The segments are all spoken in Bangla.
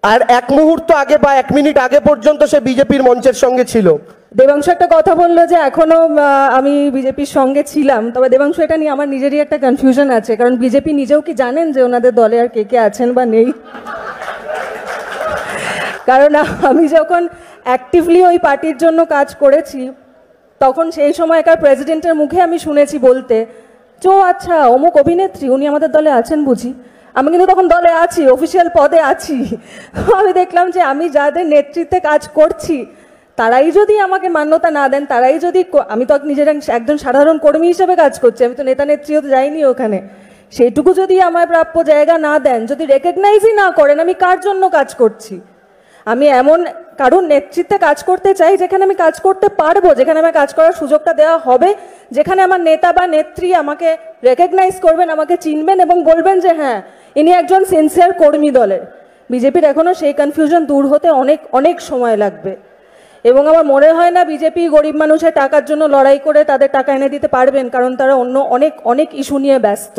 আর এক মুহূর্ত আগে বা 1 মিনিট আগে পর্যন্ত সে বিজেপির মঞ্চের সঙ্গে ছিল। দেবাংশু একটা কথা বললো যে এখনো আমি বিজেপির সঙ্গে ছিলাম, তবে দেবাংশু এটা নিয়ে আমার নিজেরই একটা কনফিউশন আছে, কারণ বিজেপি নিজেও কি জানেন যে ওনাদের দলে আর কে কে আছেন বা নেই? কারণ আমি যখন অ্যাক্টিভলি ওই পার্টির জন্য কাজ করেছি তখন সেই সময়কার প্রেসিডেন্টের মুখে আমি শুনেছি বলতে, চো আচ্ছা অমুক অভিনেত্রী উনি আমাদের দলে আছেন বুঝি। আমি কিন্তু তখন দলে আছি, অফিসিয়াল পদে আছি। আমি দেখলাম যে আমি যাদের নেতৃত্বে কাজ করছি তারাই যদি আমাকে মান্যতা না দেন, তারাই যদি, আমি তো নিজের একজন সাধারণ কর্মী হিসেবে কাজ করছি, আমি তো নেতা নেত্রীও তো যাইনি ওখানে, সেইটুকু যদি আমার প্রাপ্য জায়গা না দেন, যদি রেকগনাইজই না করেন আমি কার জন্য কাজ করছি। আমি এমন কারণ নেতৃত্বে কাজ করতে চাই যেখানে আমি কাজ করতে পারবো, যেখানে আমার কাজ করার সুযোগটা দেওয়া হবে, যেখানে আমার নেতা বা নেত্রী আমাকে রেকগনাইজ করবেন, আমাকে চিনবেন এবং বলবেন যে হ্যাঁ ইনি একজন সিনসিয়ার কর্মী দলের। বিজেপির এখনও সেই কনফিউশন দূর হতে অনেক অনেক সময় লাগবে এবং আমার মনে হয় না বিজেপি গরিব মানুষের টাকার জন্য লড়াই করে তাদের টাকা এনে দিতে পারবেন, কারণ তারা অন্য অনেক অনেক ইস্যু নিয়ে ব্যস্ত।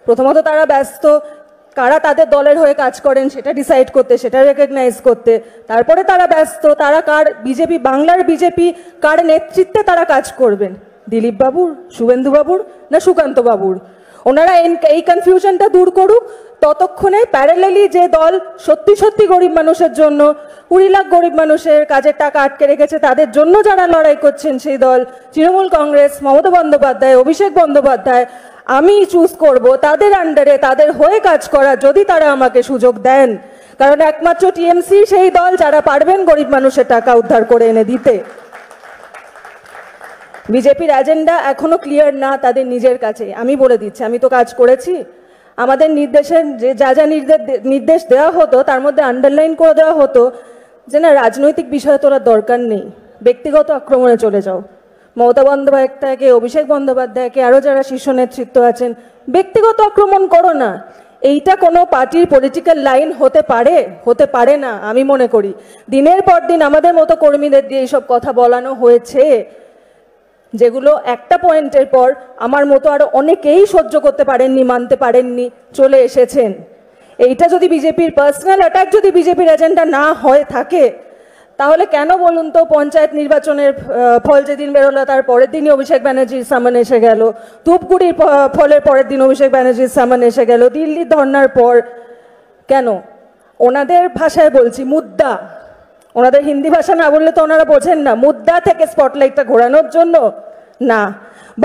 প্রথমত তারা ব্যস্ত কারা তাদের দলের হয়ে কাজ করেন সেটা ডিসাইড করতে, সেটা রেকগনাইজ করতে, তারপরে তারা ব্যস্ত তারা কার বিজেপি, বাংলার বিজেপি কার নেতৃত্বে তারা কাজ করবেন, দিলীপ বাবুর, শুভেন্দু বাবুর না সুকান্ত বাবুর। ওনারা এই কনফিউশনটা দূর করুক, ততক্ষণে প্যারালালি যে দল সত্যি সত্যি গরিব মানুষের জন্য 20 লাখ গরিব মানুষের কাজের টাকা আটকে রেখেছে তাদের জন্য যারা লড়াই করছেন সেই দল তৃণমূল কংগ্রেস, মমতা বন্দ্যোপাধ্যায়, অভিষেক বন্দ্যোপাধ্যায়, আমি চুজ করব তাদের আন্ডারে তাদের হয়ে কাজ করা যদি তারা আমাকে সুযোগ দেন। কারণ একমাত্র টিএমসি সেই দল যারা পারবেন গরিব মানুষের টাকা উদ্ধার করে এনে দিতে। বিজেপির এজেন্ডা এখনো ক্লিয়ার না তাদের নিজের কাছে। আমি বলে দিচ্ছি, আমি তো কাজ করেছি, আমাদের নির্দেশের যে যা যা নির্দেশ দেওয়া হতো তার মধ্যে আন্ডারলাইন করে দেওয়া হতো যে না রাজনৈতিক বিষয় তোলার দরকার নেই, ব্যক্তিগত আক্রমণে চলে যাও। মমতা বন্দ্যোপাধ্যায়কে, অভিষেক বন্দ্যোপাধ্যায়কে, আরও যারা শীর্ষ নেতৃত্ব আছেন, ব্যক্তিগত আক্রমণ করো না। এইটা কোনো পার্টির পলিটিক্যাল লাইন হতে পারে না আমি মনে করি। দিনের পর দিন আমাদের মতো কর্মীদের দিয়ে এইসব কথা বলানো হয়েছে যেগুলো একটা পয়েন্টের পর আমার মতো আরো অনেকেই সহ্য করতে পারেননি, মানতে পারেননি, চলে এসেছেন। এইটা যদি বিজেপির পার্সোনাল অ্যাটাক যদি বিজেপির এজেন্ডা না হয়ে থাকে তাহলে কেন বলুন তো পঞ্চায়েত নির্বাচনের ফল যেদিন বেরোলো তার পরের দিনই অভিষেক ব্যানার্জির সামনে এসে গেল, ধূপগুড়ির ফলের পরের দিন অভিষেক ব্যানার্জির সামনে এসে গেল, দিল্লির ধর্নার পর কেন? ওনাদের ভাষায় বলছি, মুদ্রা, ওনাদের হিন্দি ভাষা না বললে তো ওনারা বোঝেন না, মুদ্রা থেকে স্পটলাইটটা ঘোরানোর জন্য না।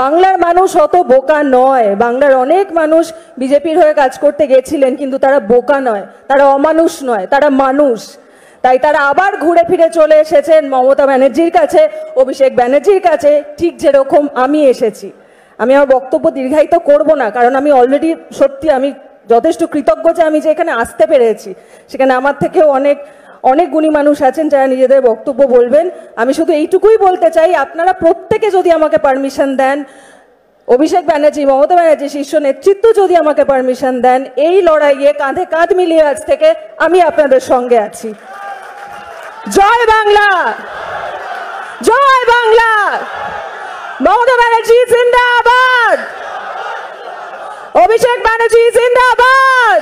বাংলার মানুষ অত বোকা নয়, বাংলার অনেক মানুষ বিজেপির হয়ে কাজ করতে গেছিলেন কিন্তু তারা বোকা নয়, তারা অমানুষ নয়, তারা মানুষ। তাই তারা আবার ঘুরে ফিরে চলে এসেছেন মমতা ব্যানার্জির কাছে, অভিষেক ব্যানার্জির কাছে, ঠিক যেরকম আমি এসেছি। আমি আমার বক্তব্য দীর্ঘায়িত করব না, কারণ আমি অলরেডি সত্যি আমি যথেষ্ট কৃতজ্ঞ যে আমি যে এখানে আসতে পেরেছি। সেখানে আমার থেকেও অনেক অনেক গুণী মানুষ আছেন যারা নিজেদের বক্তব্য বলবেন। আমি শুধু এইটুকুই বলতে চাই, আপনারা প্রত্যেকে যদি আমাকে পারমিশন দেন, অভিষেক ব্যানার্জি, মমতা ব্যানার্জি, শীর্ষ নেতৃত্ব যদি আমাকে পারমিশন দেন, এই লড়াইয়ে কাঁধে কাঁধ মিলিয়ে আজ থেকে আমি আপনাদের সঙ্গে আছি। জয় বাংলা, জয় বাংলা, মমতা ব্যানার্জি জিন্দাবাদ, অভিষেক ব্যানার্জি জিন্দাবাদ।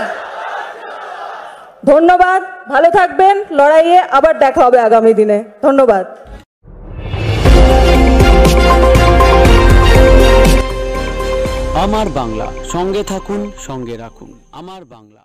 ধন্যবাদ, ভালো থাকবেন, লড়াইয়ে আবার দেখা হবে আগামী দিনে। ধন্যবাদ। আমার বাংলা, সঙ্গে থাকুন, সঙ্গে রাখুন। আমার বাংলা।